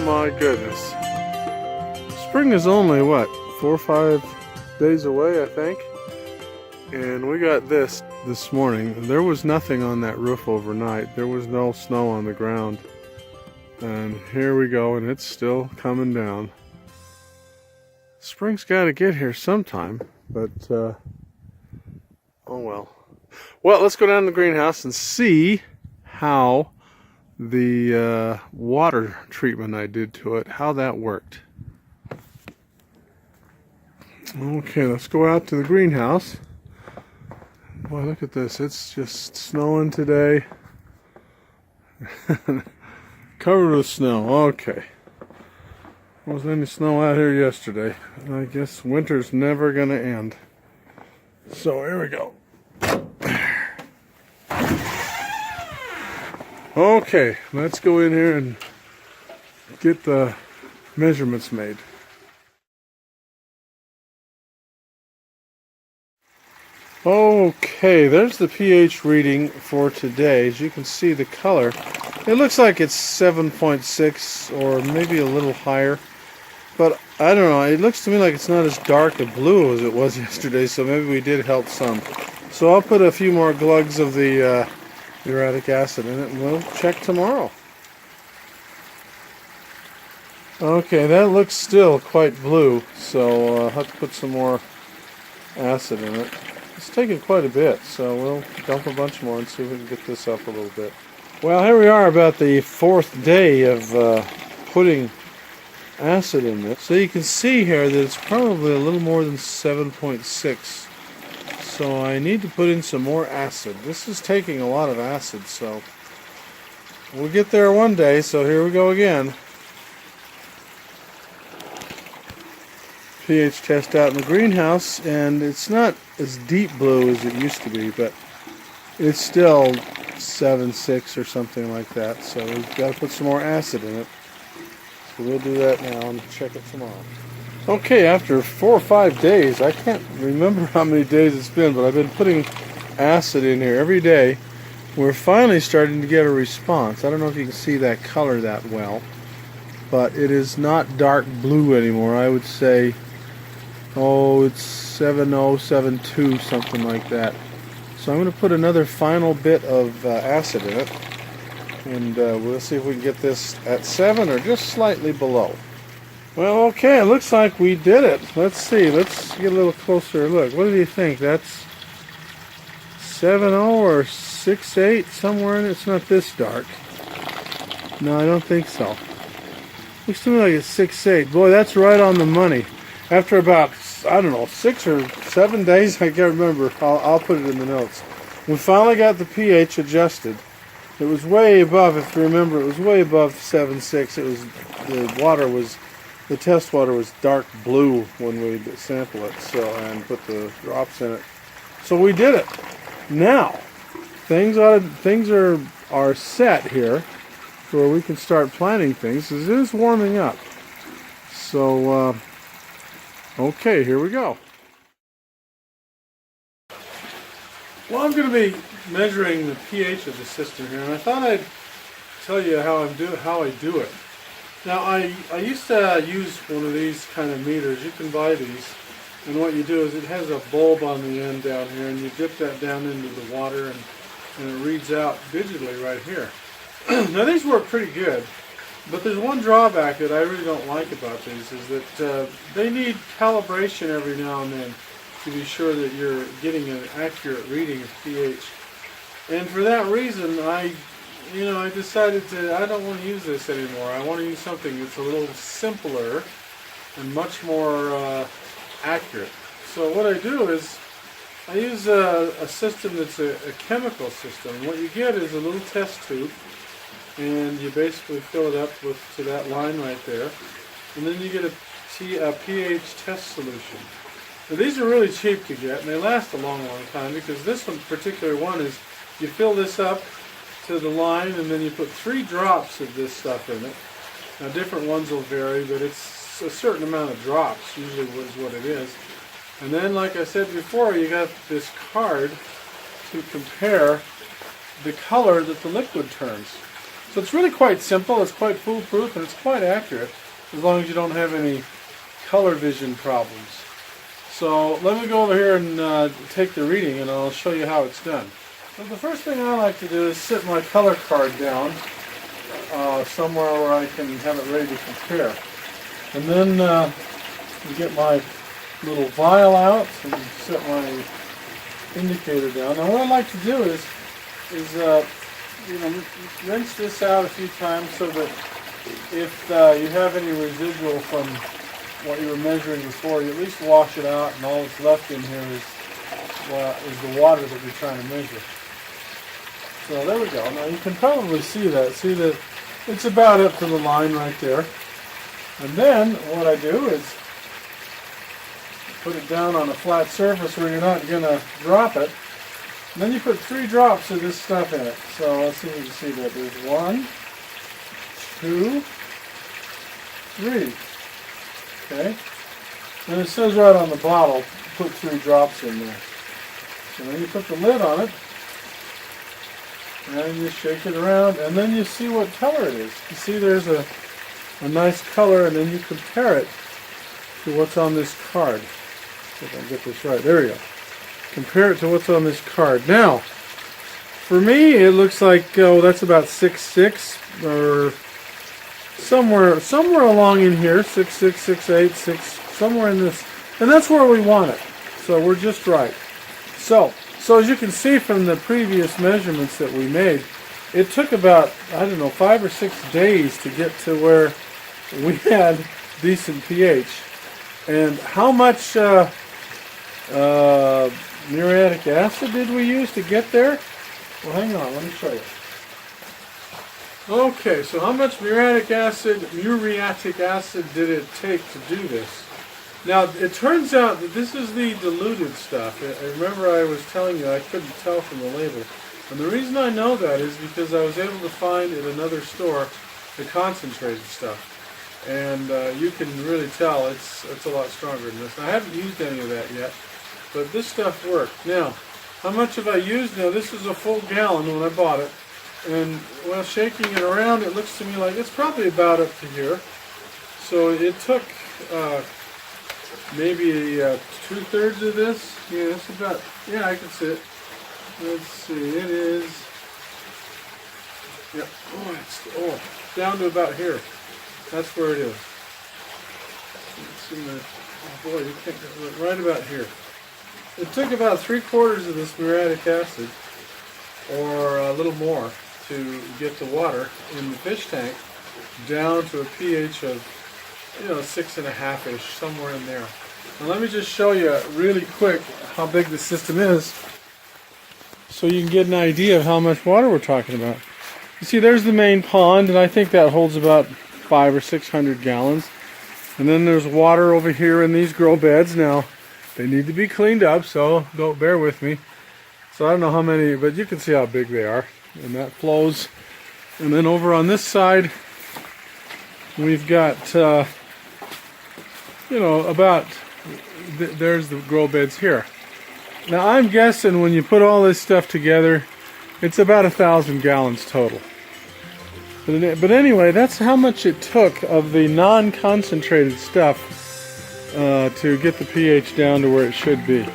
my goodness. Spring is only, what, 4 or 5 days away, I think? And we got this morning. There was nothing on that roof overnight. There was no snow on the ground. And here we go, and it's still coming down. Spring's got to get here sometime, but oh well. Well, let's go down to the greenhouse and see how the water treatment I did to it, how that worked. Okay, let's go out to the greenhouse. Boy, look at this. It's just snowing today. Covered with snow. Okay. Wasn't any snow out here yesterday. I guess winter's never going to end. So here we go. Okay, let's go in here and get the measurements made. Okay, there's the pH reading for today. As you can see, the color, it looks like it's 7.6 or maybe a little higher. But I don't know, it looks to me like it's not as dark a blue as it was yesterday, so maybe we did help some. So I'll put a few more glugs of the uric acid in it and we'll check tomorrow. Okay, that looks still quite blue, so I'll have to put some more acid in it. It's taken quite a bit, so we'll dump a bunch more and see if we can get this up a little bit. Well, here we are about the 4th day of putting acid in this. So you can see here that it's probably a little more than 7.6. So I need to put in some more acid. This is taking a lot of acid, so we'll get there one day. So here we go again. pH test out in the greenhouse, and it's not as deep blue as it used to be, but it's still 7.6 or something like that. So we've got to put some more acid in it. So we'll do that now and check it tomorrow. Okay, after 4 or 5 days, I can't remember how many days it's been, but I've been putting acid in here every day. We're finally starting to get a response. I don't know if you can see that color that well, but it is not dark blue anymore. I would say, oh, it's 7072, something like that. So I'm going to put another final bit of acid in it, and we'll see if we can get this at 7 or just slightly below. Well, okay, it looks like we did it. Let's see. Let's get a little closer look. What do you think? That's 7.0 or 6.8, somewhere in it. It's not this dark. No, I don't think so. Looks to me like it's 6.8. Boy, that's right on the money. After about, I don't know, 6 or 7 days, I can't remember. I'll put it in the notes. We finally got the pH adjusted. It was way above, if you remember, it was way above 7.6. It was, the test water was dark blue when we sample it, so, and put the drops in it. So we did it. Now, things are set here where we can start planting things. It is warming up. So, okay, here we go. Well, I'm going to be measuring the pH of the system here, and I thought I'd tell you how I do it. Now, I used to use one of these kind of meters. You can buy these, and what you do is it has a bulb on the end down here, and you dip that down into the water, and it reads out digitally right here. Now, these work pretty good, but there's one drawback that I really don't like about these, is that they need calibration every now and then to be sure that you're getting an accurate reading of pH. And for that reason, I decided I don't want to use this anymore. I want to use something that's a little simpler and much more accurate. So what I do is I use a system that's a chemical system. And what you get is a little test tube, and you basically fill it up to that line right there, and then you get a pH test solution. Now, these are really cheap to get, and they last a long time, because this particular one is, you fill this up to the line, and then you put 3 drops of this stuff in it. Now, different ones will vary, but it's a certain amount of drops, usually is what it is. And then, like I said before, you got this card to compare the color that the liquid turns. So it's really quite simple, it's quite foolproof, and it's quite accurate as long as you don't have any color vision problems. So let me go over here and take the reading, and I'll show you how it's done. So the first thing I like to do is sit my color card down somewhere where I can have it ready to compare. And then get my little vial out and set my indicator down. Now what I like to do is rinse this out a few times so that if you have any residual from what you were measuring before, you at least wash it out, and all that's left in here is the water that you're trying to measure. So there we go. Now you can probably see that it's about up to the line right there. And then what I do is put it down on a flat surface where you're not going to drop it. And then you put 3 drops of this stuff in it. So let's see if you can see that. There's 1, 2, 3. Okay? And it says right on the bottle, put 3 drops in there. And then you put the lid on it, and you shake it around, and then you see what color it is. You see there's a nice color, and then you compare it to what's on this card. If I can get this right. There we go. Compare it to what's on this card. Now, for me, it looks like, oh, that's about 6.6, or somewhere along in here, 6.6, 6.8, 6, somewhere in this, and that's where we want it. So we're just right. So as you can see from the previous measurements that we made, it took about, I don't know, 5 or 6 days to get to where we had decent pH. And how much muriatic acid did we use to get there? Well, hang on, let me show you. Okay, so how much muriatic acid did it take to do this? Now, it turns out that this is the diluted stuff. I remember I was telling you I couldn't tell from the label. And the reason I know that is because I was able to find at another store the concentrated stuff. And you can really tell it's a lot stronger than this. Now, I haven't used any of that yet, but this stuff worked. Now, how much have I used? Now, this is a full gallon when I bought it. And while shaking it around, it looks to me like it's probably about up to here. So it took maybe 2/3 of this. Yeah, it's about, yeah, I can see it. Let's see, it is, yeah, oh, down to about here. That's where it is. It's in the, oh boy, you can't get it right about here. It took about 3/4 of this muriatic acid, or a little more, to get the water in the fish tank down to a pH of, 6.5-ish, somewhere in there. Now let me just show you really quick how big the system is, so you can get an idea of how much water we're talking about. You see, there's the main pond, and I think that holds about 500 or 600 gallons. And then there's water over here in these grow beds. Now, they need to be cleaned up, so don't bear with me. So I don't know how many, but you can see how big they are. And that flows. And then over on this side, we've got, there's the grow beds here. Now I'm guessing when you put all this stuff together, it's about 1,000 gallons total. But anyway, that's how much it took of the non-concentrated stuff to get the pH down to where it should be.